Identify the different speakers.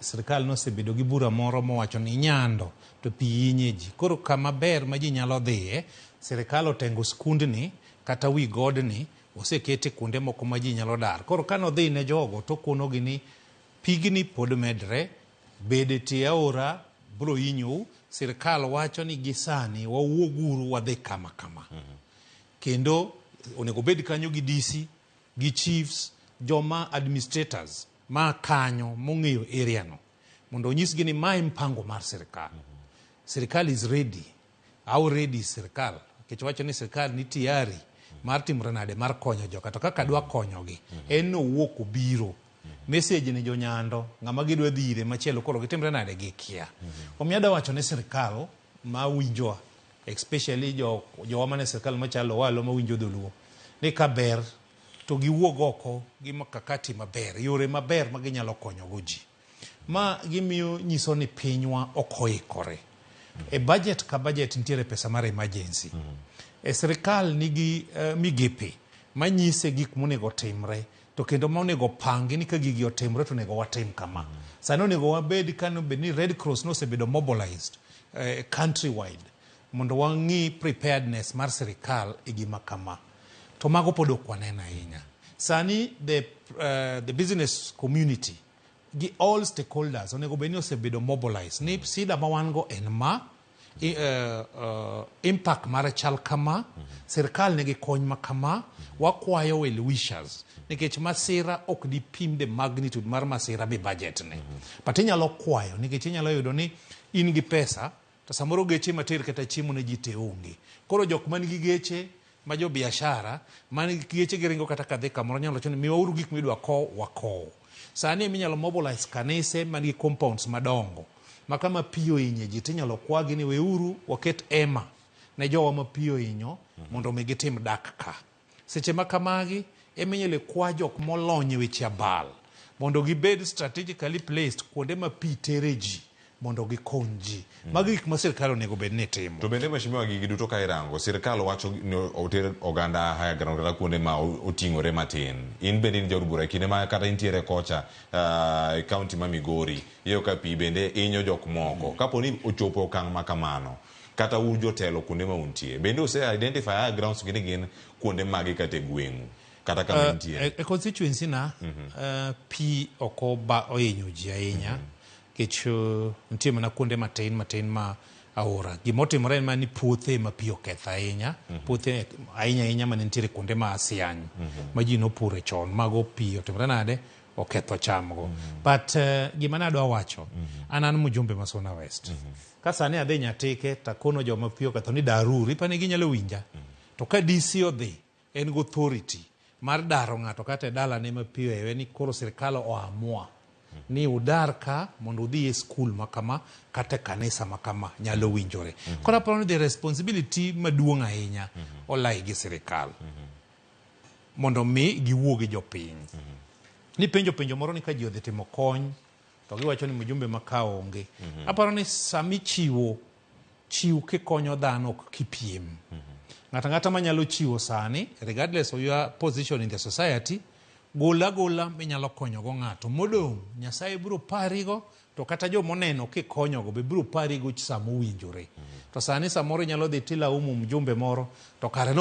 Speaker 1: Sirkal nosebedo gi bura moro mowacho ni nyando to pi inye ji. Koro kama ber ma ji nyalo dhiye, sirkal otengo skundni kata wi godni osekete kuonde moko ma ji nyalo dar. Koro kano dhi ne jogo to konogi ni pigni pod medre, bede tie aora bro inyou, sirkal wacho ni gisani wawuoguru wadhi kama kama. Kendo onego bed kanyo gi DC, gi chiefs, joma administrators ma kanyo mong'eyo area no, mondo onyisgi ni mae mpango mar sirkal. Sirkal is ready. How ready is sirkal? Kech wacho ni sirkal ni tayari mar timore nade mar konyo joka. To kaka dwa konyogi, en no wuok obiro. Message ni jonyando, ng'ama gidwa dhire machielo koro gitimre nade gikia. Omiyo adwa wacho ni sirkal ma winjowa, especially jowa mane sirkal machalo walo ma winjo dholuo, ni kaber to giwuog oko gi makakati maber, yore maber ma ginyalo konyogo ji. Ma gimiyo nyiso ni pinywa ok oikore. E budget ka budget nitiere pesa mar emergency. Sirkal nigi migepe manyise gik monego timre, to kendo monego pangi ni ka gigi otimre to nego watim kama. Sano nego wabed kano bed ni Red Cross no sebedo mobilized countrywide mondo wang'i preparedness mar sirkal e gima kama. To mago pod ok waneno ahinya. Sani the business community gi all stakeholders onego bed ni osebedo mobilized ni sida ma wan go en ma impact mar chal kama, sirkal nigi kony ma kama, wakwayo well wishers nikech masira ok di pim the magnitude mar masira bi budget ne. But inyalo kwayo nikech inyalo yudo ni in gi pesa to samoro geche mater kata chiemo ne ji te onge. Koro jok man gi geche ma jo biashara man gi geche giringo kata kadhi kamoro nyalo choni miwauru gik midwa kow wakow. Sani minyalo mobilize kanise man gi compounds madongo ma kama piyo inye ji tinyalo kwagi ni weuru waket ema ne jowa ma piyo inyo mondo mi gitim dak ka. Seche ma kamagi eminyele kwa jok molony weche abal mondo gibed strategically placed kuonde ma pi tere ji mondo gikony ji. Magi gik ma sirkal onego bed ni timo.
Speaker 2: To bende mheshimiwa gigi duto ka irango, sirkal wacho ni oter oganda higher ground kata kuonde ma oting'ore matin. In bende ni jaod bura kinde ma kata intiere kocha county ma Migori, iyo ka pi bende inyo jok moko. Kapo ni ochopo okang' ma kamano, kata u jotelo kuonde ma untie, bende ose identify higher grounds gin kuonde magi kate gweng'u kata kama intie.
Speaker 1: E constituency na pi oko ba ohinyo ji ahinya. Kech nitie mana kuonde matin ma aora. Gimotimore en ni puothe ma pi oketho ahinya. Puothe ahinya ma nitiere kuonde ma asiany ma ji nopure chon, mago pi otimore nade oketho chamgo. But gima nadwa wacho, an mjumbe ma Suna West. Ka sani adhi Nyatike takono joma pi oketho ni daruri pa ne ginyalo winja. To ka DC odhi en go authority mar daro ng'ato kata e dala ne ma pi ewe ni koro sirkal oamua ni udar ka mondo udhi e skul makama kata kanisa makama nyalo winjore. Koro aparo ni the responsibility maduong' ahinya olai gi sirkal mondo mi giwuogi jopiny. Ni penjo moro ni ka ji odhi timo kony to giwacho ni mjumbe makao onge. Aparo ni sami chiw kikonyo dhano ok kipiem. Ng'ata manyalo chiwo sani, regardless of your position in the society, gola minyalo konyogo ng'ato modong' Nyasaye biro parigo, to kata jo moneno kikonyogo be biro parigo samo winjore. To sani samoro nyalo dhi tila mjumbe moro to kare no